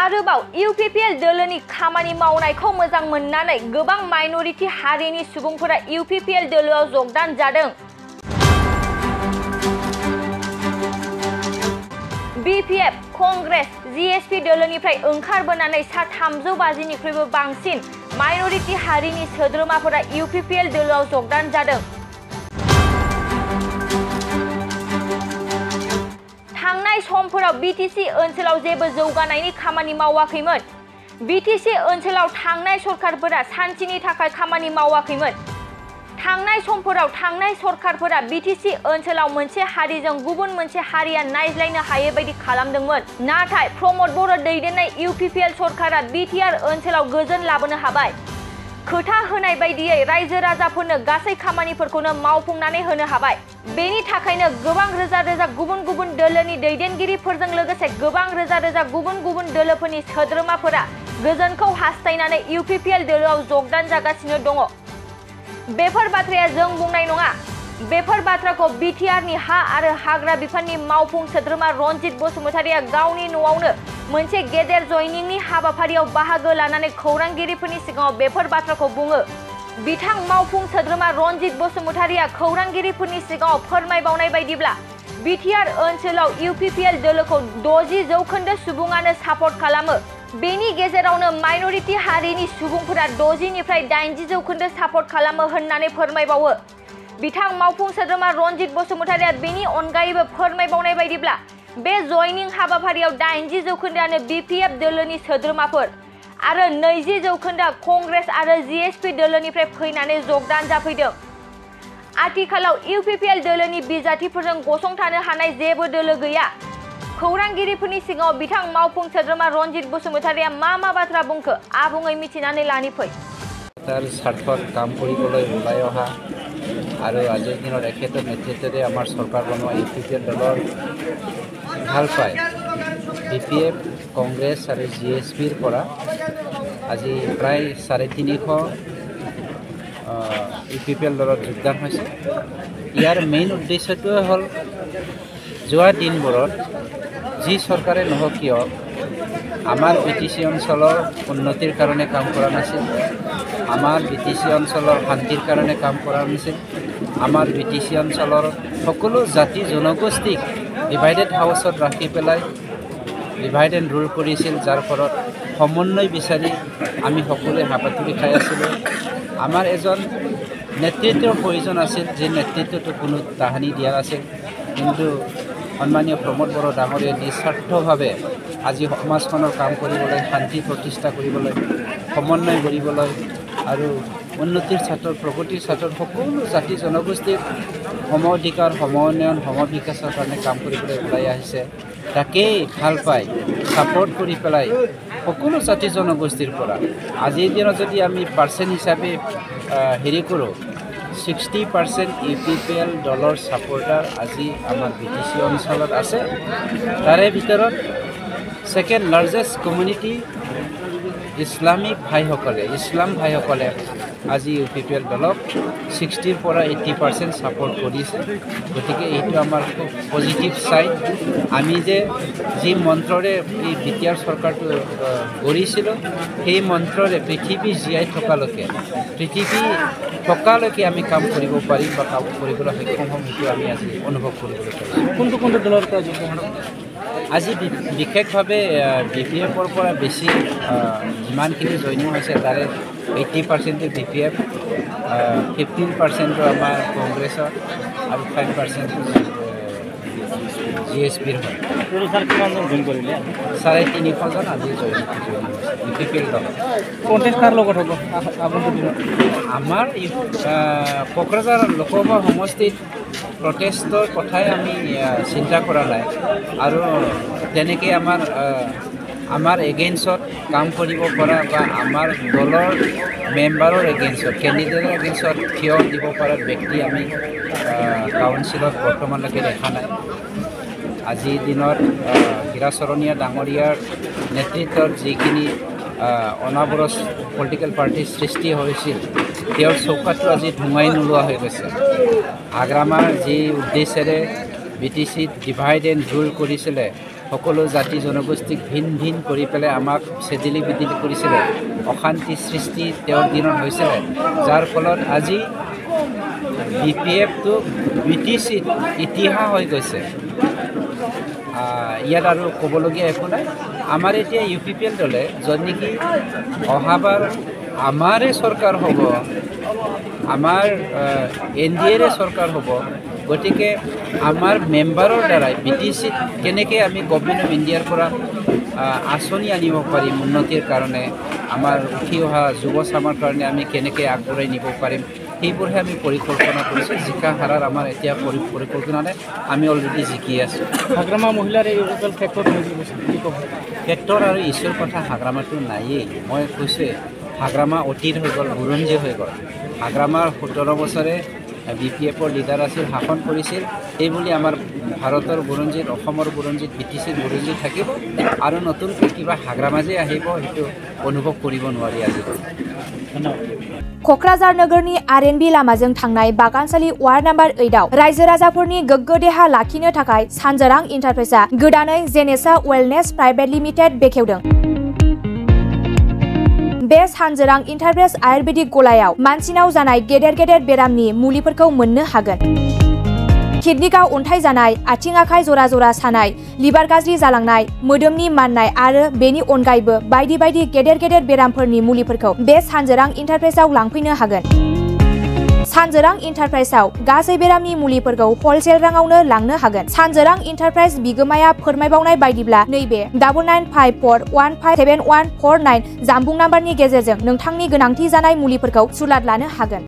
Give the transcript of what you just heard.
आरोबाव इउपिपिएल दोलोनि खामानि मावनायखौ मोजां मोननानै गोबां माइनरिटी हारिनि सुबुंफोरा इउपिपिएल दोलोआव जगदान जादों। बीपीएफ, कंग्रेस, जीएसपी दोलोनिफ्राय ओंखारबोनानै सा 350 निख्रुइबो बांसिन माइनरिटी हारिनि सोद्रोमाफोरा इउपिपिएल दोलोआव जगदान जादों। थांनाय समफोराव बीटीसी ओनसोलाव जेबो जौगानायनि खामानि मावाखैमोन। बीटीसी ओनसोलाव थांनाय सरकारफोरा सान्थिनि थाखाय खामानि मावाखैमोन। थांनाय समफोराव थांनाय सरकारफोरा बीटीसी ओनसोलाव मोनसे हारिजों गुबुन मोनसे हारिया नायज्लायनो हायै बायदि खालामदोंमोन। नाथाय प्रमोद बर' दैदेननाय इउपिपिएल सरकारा बीटीआर ओनसोलाव गोजोन लाबोनो हाबाय। खोथा होनाय बायदियै रायजो राजाफोरनो गासै खामानिफोरखौनो मावफुंनानै होनो हाबाय। बेनि थाखायनो गोबां रोजा रोजा गुबुन गुबुन दोलोनि दैदेनगिरिफोरजों लोगोसे गोबां रोजा रोजा गुबुन गुबुन दोलोफोरनि सोद्रोमाफोरा गोजोनखौ हास्थायनानै इउपिपिएल दोलोआव जगदान जागासिनो दङ। बेफोर बाथ्राया जों बुंनाय नङा। बेफोर बाथ्राखौ बीटीआरनि हा आरो हाग्रा बिफाननि मावफुं सोद्रोमा रनजित बसुमतारिया गावनि न'आवनो मोनसे गेदेर जयनिंनि हाबाफारियाव बाहागो लानानै खौरांगिरिफोरनि सिगाङाव बेफोर बाथ्राखौ बुङो। बिथां मावफुं सोद्रोमा रनजित बसुमतारिया खौरांगिरिफोरनि सिगाङाव फोरमायबावनाय बायदिब्ला बीटीआर ओनसोलाव इउपिपिएल दोलोखौ 60% सुबुङानो सापर्ट खालामो। बेनि गेजेरावनो माइनरिटी हारिनि सुबुंफोरा 60 निफ्राय 80% सापर्ट खालामो होननानै फोरमायबावो। बिथां मावफुं सोद्रोमा रनजित बसुमतारिया बेनि अनगायैबो फोरमायबावनाय बायदिब्ला बे जयनिं हाबाफारियाव 80% बीपीएफ दोलोनि सोद्रोमाफोर आरो 20% कंग्रेस आरो जीएसपी दोलोनिफ्राय फैनानै जगदान जाफैदों। आथिखालाव इउपिपिएल दोलोनि बिजाथिफोरजों गसंथानो हानाय जेबो दोलो गैया। खौरांगिरिफोरनि सिगाङाव बिथां मावफुं सोद्रोमा रनजित बसुमतारिया मा बाथ्रा बुंखो आबुङै मिथिनानै लानि फै। তাৰ স্বাৰ্থত কাম কৰিবলৈ ওলাই অহা আৰু আজিৰ দিনত এখেতৰ নেতৃত্বতে আমাৰ চৰকাৰ বনোৱা ইউপিপিএল দলৰ ভাল পায় বিপিএফ, কংগ্ৰেছ আৰু জিএছপিৰ পৰা আজি প্ৰায় 350 ইউপিপিএল দলত যোগদান হৈছে। ইয়াৰ মেইন উদ্দেশ্যটোৱে হ'ল যোৱা দিনবোৰত যি চৰকাৰে নহওক কিয় আমাৰ বিটিচি অঞ্চলৰ উন্নতিৰ কাৰণে কাম কৰা নাছিল, আমাৰ বিটিচি অঞ্চলৰ শান্তিৰ কাৰণে কাম কৰা নাছিল, আমাৰ বিটিচি অঞ্চলৰ সকলো জাতি জনগোষ্ঠীক ডিভাইডেড হাউচত ৰাখি পেলাই ডিভাইড এণ্ড ৰুল কৰিছিল, যাৰ ফলত সমন্বয় বিচাৰি আমি সকলোৱে হাপাথুৰি খাই আছিলোঁ। আমাৰ এজন নেতৃত্বৰ প্ৰয়োজন আছিল, যি নেতৃত্বটো কোনো তাহানি দিয়া নাছিল। কিন্তু সন্মানীয় প্ৰমোদ বড়ো ডাঙৰীয়াই নিস্বাৰ্থভাৱে আজি সমাজখনৰ কাম কৰিবলৈ, শান্তি প্ৰতিষ্ঠা কৰিবলৈ, সমন্বয় কৰিবলৈ আৰু উন্নতিৰ ক্ষেত্ৰত প্ৰগতিৰ ক্ষেত্ৰত সকলো জাতি জনগোষ্ঠীৰ সম অধিকাৰ, সম উন্নয়ন, সম বিকাশৰ কাৰণে কাম কৰিবলৈ ওলাই আহিছে। তাকেই ভাল পাই ছাপোৰ্ট কৰি পেলাই সকলো জাতি জনগোষ্ঠীৰ পৰা আজিৰ দিনত যদি আমি পাৰ্চেণ্ট হিচাপে হেৰি কৰোঁ 60% ইউপিপিএল দলৰ ছাপোৰ্টাৰ আজি আমাৰ বিটিচি অঞ্চলত আছে। তাৰে ভিতৰত ছেকেণ্ড লাৰ্জেষ্ট কমিউনিটি ইছলামিক ভাইসকলে, ইছলাম ভাইসকলে আজি ইউপিপিএল দলক 60ৰ পৰা 80% ছাপোৰ্ট কৰিছে। গতিকে এইটো আমাৰ খুব পজিটিভ চাইড। আমি যে যি মন্ত্ৰৰে এই বিটিআৰ চৰকাৰটো গঢ়িছিলোঁ, সেই মন্ত্ৰৰে পৃথিৱী জীয়াই থকালৈকে, আমি কাম কৰিব পাৰিম বা কাম কৰিবলৈ সক্ষম হ'ম, সেইটো আমি আজি অনুভৱ কৰিবলৈ পাৰিছোঁ। কোনটো দলৰ পৰা আজি বিশেষভাৱে বিপিএফৰ পৰা বেছি যিমানখিনি জইনিং হৈছে তাৰে 80% বিপিএফ, 15% আমাৰ কংগ্ৰেছৰ আৰু 5% জিএছপিৰ হয়। 350জন আজি জইনিং বিপিএল দল। কণ্টেষ্ট কাৰ লগত হ'ব? আমাৰ কোকৰাঝাৰ লোকসভা সমষ্টিত প্ৰটেষ্টৰ কথাই আমি চিন্তা কৰা নাই আৰু তেনেকৈ আমাৰ এগেইনষ্টত কাম কৰিব পৰা বা আমাৰ দলৰ মেম্বাৰৰ এগেইনষ্টত, কেণ্ডিডেটৰ এগেইনষ্টত থিয় দিব পৰা ব্যক্তি আমি কাউন্সিলত বৰ্তমানলৈকে দেখা নাই। আজিৰ দিনত হীৰাচৰণীয়া ডাঙৰীয়াৰ নেতৃত্বত যিখিনি অনাবৰজ পলিটিকেল পাৰ্টিৰ সৃষ্টি হৈছিল, তেওঁৰ চৌকাটো আজি ধুমাই নোলোৱা হৈ গৈছে। আগ্ৰামাৰ যি উদ্দেশ্যেৰে BTC ডিভাইড এণ্ড ৰুল কৰিছিলে সকলো জাতি জনগোষ্ঠীক ভিন ভিন কৰি পেলাই আমাক চেদিলি বিদিলি কৰিছিলে অশান্তি সৃষ্টি তেওঁৰ দিনত হৈছিলে যাৰ ফলত আজি BPF-টো BTC ইতিহাস হৈ গৈছে ইয়াত আৰু ক'বলগীয়া একো নাই আমাৰ এতিয়া UPPL দলে য'ত নেকি অহাবাৰ আমাৰে চৰকাৰ হ'ব আমাৰ NDA-ৰে চৰকাৰ হ'ব গতিকে আমাৰ মেম্বাৰৰ দ্বাৰাই BTC-ত কেনেকৈ আমি গভৰ্ণমেণ্ট অফ ইণ্ডিয়াৰ পৰা আঁচনি আনিব পাৰিম উন্নতিৰ কাৰণে আমাৰ উঠি অহা যুৱ চামৰ কাৰণে আমি কেনেকৈ আগবঢ়াই নিব পাৰিম সেইবোৰহে আমি পৰিকল্পনা কৰিছোঁ জিকা হাৰাৰ আমাৰ এতিয়া পৰিকল্পনা নাই আমি অলৰেডি জিকি আছোঁ হাগ্ৰামা মহিলাৰ এই ক্ষেত্ৰত আৰু ইছ্যুৰ কথা হাগ্ৰামাটো নায়েই মই কৈছোঁৱে হাগ্ৰামা অতীত হৈ গ'ল বুৰঞ্জী হৈ গ'ল হাগ্ৰামাৰ 17 বছৰে BPF-ৰ লিডাৰ আছিল শাসন কৰিছিল সেইবুলি আমাৰ ভাৰতৰ বুৰঞ্জীত অসমৰ বুৰঞ্জীত BTC-ৰ বুৰঞ্জী থাকিব আৰু নতুনকৈ কিবা হাগ্ৰামা যে আহিব সেইটো অনুভৱ কৰিব নোৱাৰি আজিকালি क'क्राझार नोगोरनि RNB लामाजों थांनाय बागानसालि वार्ड नम्बर 8आव रायजो राजाफोरनि गोग्गो देहा लाखिनो थाखाय सानजोरां इन्टारप्राइजआ गोदानै जेनेसा वेलनेस प्राइभेट लिमिटेड बेखेवदों बे सानजोरां इन्टारप्राइज आयुर्वेदिक गलायाव मानसिनाव जानाय गेदेर गेदेर बेरामनि मुलिफोरखौ मोननो हागोन किडनिकाव अन्थाइ जानाय आथिं आखाइ जरा जरा सानाय लिभार गाज्रि जालांनाय मोदोमनि माननाय आरो बेनि अनगायैबो बायदि बायदि गेदेर गेदेर बेरामफोरनि मुलिफोरखौ बे सानजोरां इन्टारप्राइजआव लांफैनो हागोन सानजोरां इन्टारप्राइजआव गासै बेरामनि मुलिफोरखौ हलसेल राङावनो लांनो हागोन सानजोरां इन्टारप्राइज बिगोमाया फोरमायबावनाय बायदिब्ला नैबे 9954157149 जानबुं नाम्बारनि गेजेरजों नोंथांनि गोनांथि जानाय मुलिफोरखौ सुलाद लानो हागोन